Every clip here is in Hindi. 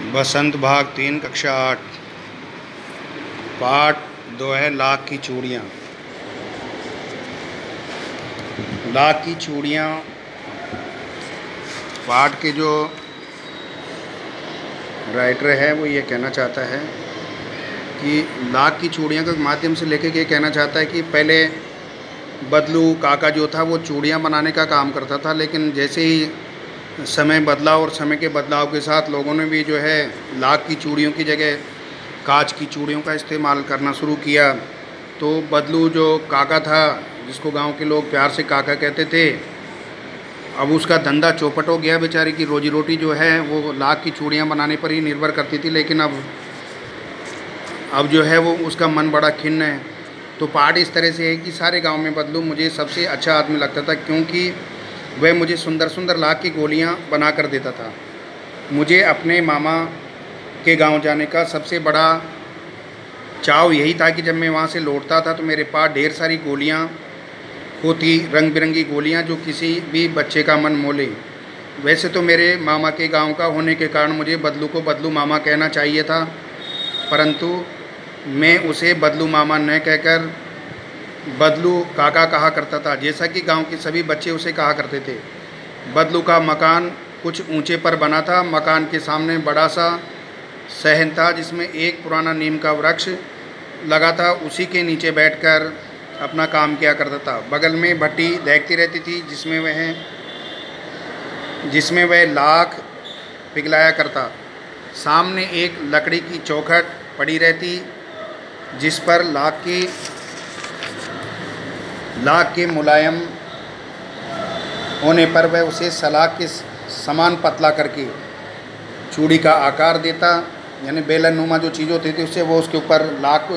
बसंत भाग 3 कक्षा 8 पाठ 2 है लाख की चूड़ियाँ। लाख की चूड़ियाँ पाठ के जो राइटर है वो ये कहना चाहता है कि लाख की चूड़ियाँ के माध्यम से लेके ये कहना चाहता है कि पहले बदलू काका जो था वो चूड़ियाँ बनाने का काम करता था, लेकिन जैसे ही समय बदला और समय के बदलाव के साथ लोगों ने भी जो है लाख की चूड़ियों की जगह कांच की चूड़ियों का इस्तेमाल करना शुरू किया। तो बदलू जो काका था, जिसको गांव के लोग प्यार से काका कहते थे, अब उसका धंधा चौपट हो गया। बेचारे की रोजी रोटी जो है वो लाख की चूड़ियाँ बनाने पर ही निर्भर करती थी, लेकिन अब जो है वो उसका मन बड़ा खिन्न है। तो पाठ इस तरह से है कि सारे गांव में बदलू मुझे सबसे अच्छा आदमी लगता था, क्योंकि वह मुझे सुंदर सुंदर लाख की गोलियां बना कर देता था। मुझे अपने मामा के गांव जाने का सबसे बड़ा चाव यही था कि जब मैं वहां से लौटता था तो मेरे पास ढेर सारी गोलियां होती, रंग बिरंगी गोलियां, जो किसी भी बच्चे का मन मोह ले। वैसे तो मेरे मामा के गांव का होने के कारण मुझे बदलू को बदलू मामा कहना चाहिए था, परंतु मैं उसे बदलू मामा न कहकर बदलू काका कहा करता था, जैसा कि गांव के सभी बच्चे उसे कहा करते थे। बदलू का मकान कुछ ऊंचे पर बना था। मकान के सामने बड़ा सा सहन था, जिसमें एक पुराना नीम का वृक्ष लगा था। उसी के नीचे बैठकर अपना काम किया करता था। बगल में भट्टी दहकती रहती थी, जिसमें वह लाख पिघलाया करता। सामने एक लकड़ी की चौखट पड़ी रहती, जिस पर लाख के मुलायम होने पर वह उसे सलाख के समान पतला करके चूड़ी का आकार देता। यानी बेलन नुमा जो चीज़ होती थी उससे वो उसके ऊपर लाख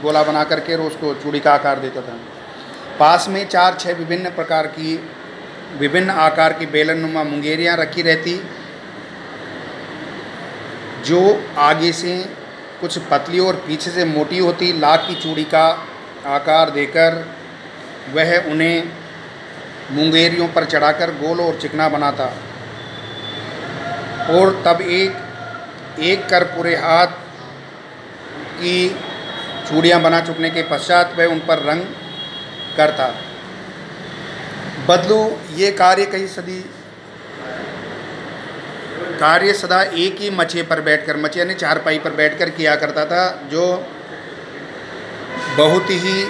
गोला बना करके उसको चूड़ी का आकार देता था। पास में 4-6 विभिन्न प्रकार की विभिन्न आकार की बेलन नुमा मुंगेरियाँ रखी रहती, जो आगे से कुछ पतली और पीछे से मोटी होती। लाख की चूड़ी का आकार देकर वह उन्हें मुंगेरियों पर चढ़ाकर गोल और चिकना बनाता, और तब एक कर पूरे हाथ की चूड़ियाँ बना चुकने के पश्चात वह उन पर रंग करता। बदलू ये कार्य सदा एक ही मचे पर बैठकर, मचे यानी चारपाई पर बैठकर किया करता था, जो बहुत ही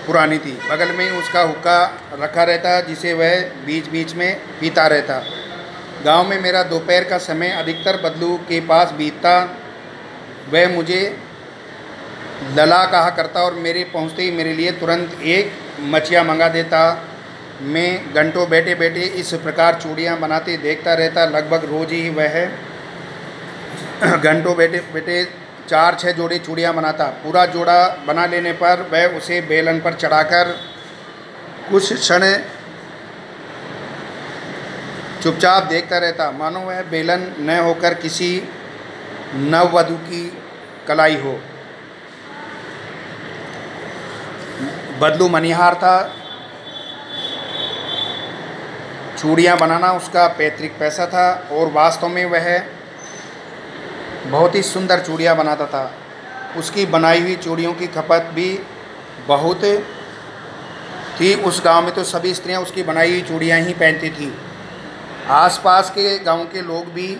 पुरानी थी। बगल में उसका हुक्का रखा रहता, जिसे वह बीच बीच में पीता रहता। गांव में मेरा दोपहर का समय अधिकतर बदलू के पास बीतता। वह मुझे लला कहा करता और मेरे पहुंचते ही मेरे लिए तुरंत एक मचिया मंगा देता। मैं घंटों बैठे बैठे इस प्रकार चूड़ियाँ बनाते देखता रहता। लगभग रोज़ ही वह घंटों बैठे बैठे 4-6 जोड़ी चूड़ियाँ बनाता। पूरा जोड़ा बना लेने पर वह उसे बेलन पर चढ़ाकर कुछ क्षण चुपचाप देखता रहता, मानो वह बेलन न होकर किसी नववधू की कलाई हो। बदलू मनिहार था। चूड़ियाँ बनाना उसका पैतृक पैसा था, और वास्तव में वह बहुत ही सुंदर चूड़ियाँ बनाता था। उसकी बनाई हुई चूड़ियों की खपत भी बहुत थी। उस गांव में तो सभी स्त्रियां उसकी बनाई हुई चूड़ियाँ ही पहनती थी। आसपास के गांव के लोग भी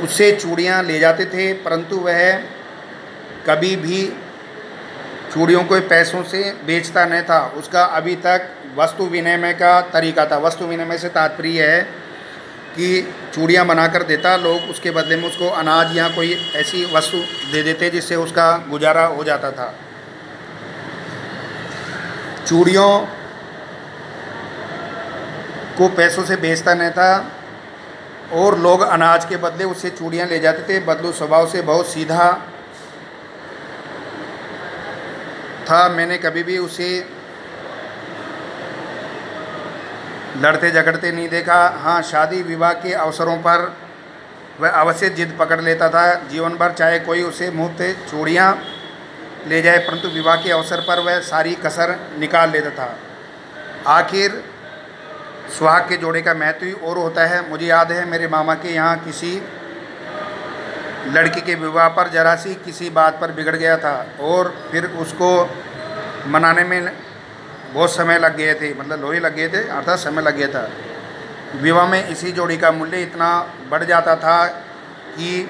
उससे चूड़ियाँ ले जाते थे, परंतु वह कभी भी चूड़ियों को पैसों से बेचता न था। उसका अभी तक वस्तु विनिमय का तरीका था। वस्तु विनिमय से तात्पर्य है कि चूड़ियाँ बनाकर देता, लोग उसके बदले में उसको अनाज या कोई ऐसी वस्तु दे देते जिससे उसका गुजारा हो जाता था। चूड़ियों को पैसों से बेचता नहीं था, और लोग अनाज के बदले उससे चूड़ियाँ ले जाते थे। बदलू स्वभाव से बहुत सीधा था। मैंने कभी भी उसे लड़ते झगड़ते नहीं देखा। हाँ, शादी विवाह के अवसरों पर वह अवश्य जिद पकड़ लेता था। जीवन भर चाहे कोई उसे मुफ्त चूड़ियाँ ले जाए, परंतु विवाह के अवसर पर वह सारी कसर निकाल लेता था। आखिर सुहाग के जोड़े का महत्व ही और होता है। मुझे याद है मेरे मामा के यहाँ किसी लड़की के विवाह पर जरा सी किसी बात पर बिगड़ गया था और फिर उसको मनाने में बहुत समय लग गए थे, मतलब लोहे लग गए थे, अर्थात समय लग गया था। विवाह में इसी जोड़ी का मूल्य इतना बढ़ जाता था कि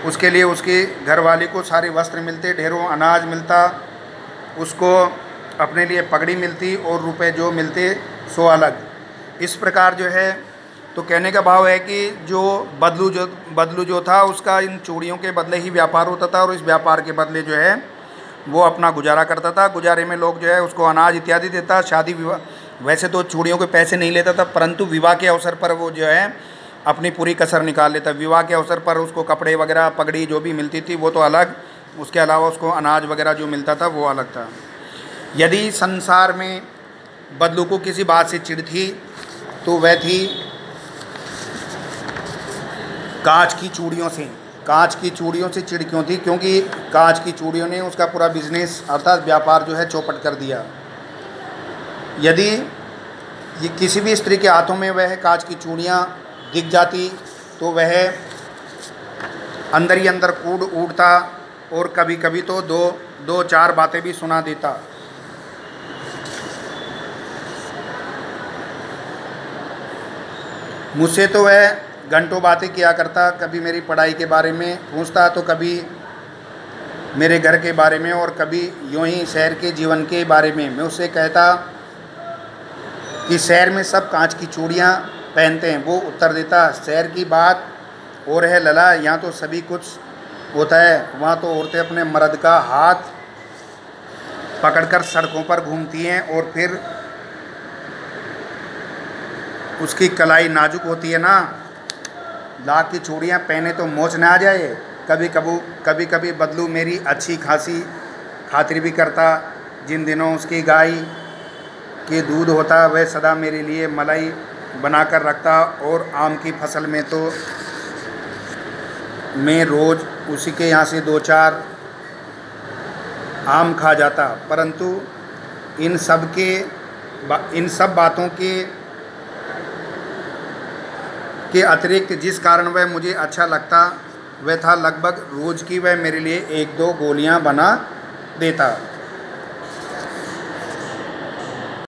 उसके लिए उसके घरवाले को सारे वस्त्र मिलते, ढेरों अनाज मिलता, उसको अपने लिए पगड़ी मिलती और रुपए जो मिलते सो अलग। इस प्रकार जो है, तो कहने का भाव है कि जो बदलू जो था उसका इन चूड़ियों के बदले ही व्यापार होता था और इस व्यापार के बदले जो है वो अपना गुजारा करता था। गुजारे में लोग जो है उसको अनाज इत्यादि देता। शादी विवाह वैसे तो चूड़ियों के पैसे नहीं लेता था, परंतु विवाह के अवसर पर वो जो है अपनी पूरी कसर निकाल लेता। विवाह के अवसर पर उसको कपड़े वगैरह पगड़ी जो भी मिलती थी वो तो अलग, उसके अलावा उसको अनाज वगैरह जो मिलता था वो अलग था। यदि संसार में बदलू को किसी बात से चिढ़ थी तो वह थी कांच की चूड़ियों से। कांच की चूड़ियों से चिढ़ क्यों थी? क्योंकि कांच की चूड़ियों ने उसका पूरा बिजनेस अर्थात व्यापार जो है चौपट कर दिया। यदि ये किसी भी स्त्री के हाथों में वह कांच की चूड़ियाँ दिख जाती तो वह अंदर ही अंदर कूद उठता और कभी कभी तो दो चार बातें भी सुना देता। मुझसे तो वह घंटों बातें किया करता, कभी मेरी पढ़ाई के बारे में पूछता तो कभी मेरे घर के बारे में और कभी यूँ ही शहर के जीवन के बारे में। मैं उससे कहता कि शहर में सब कांच की चूड़ियाँ पहनते हैं। वो उत्तर देता, शहर की बात और है लला, यहाँ तो सभी कुछ होता है। वहाँ तो औरतें अपने मर्द का हाथ पकड़कर सड़कों पर घूमती हैं और फिर उसकी कलाई नाजुक होती है ना। लाख की चूड़ियाँ पहने तो मोच ना आ जाए। कभी कभी बदलू मेरी अच्छी खासी खातिर भी करता। जिन दिनों उसकी गाय के दूध होता वह सदा मेरे लिए मलाई बनाकर रखता और आम की फसल में तो मैं रोज़ उसी के यहाँ से 2-4 आम खा जाता। परंतु इन सब बातों के अतिरिक्त जिस कारण वह मुझे अच्छा लगता वह था लगभग रोज़ की वह मेरे लिए 1-2 गोलियां बना देता।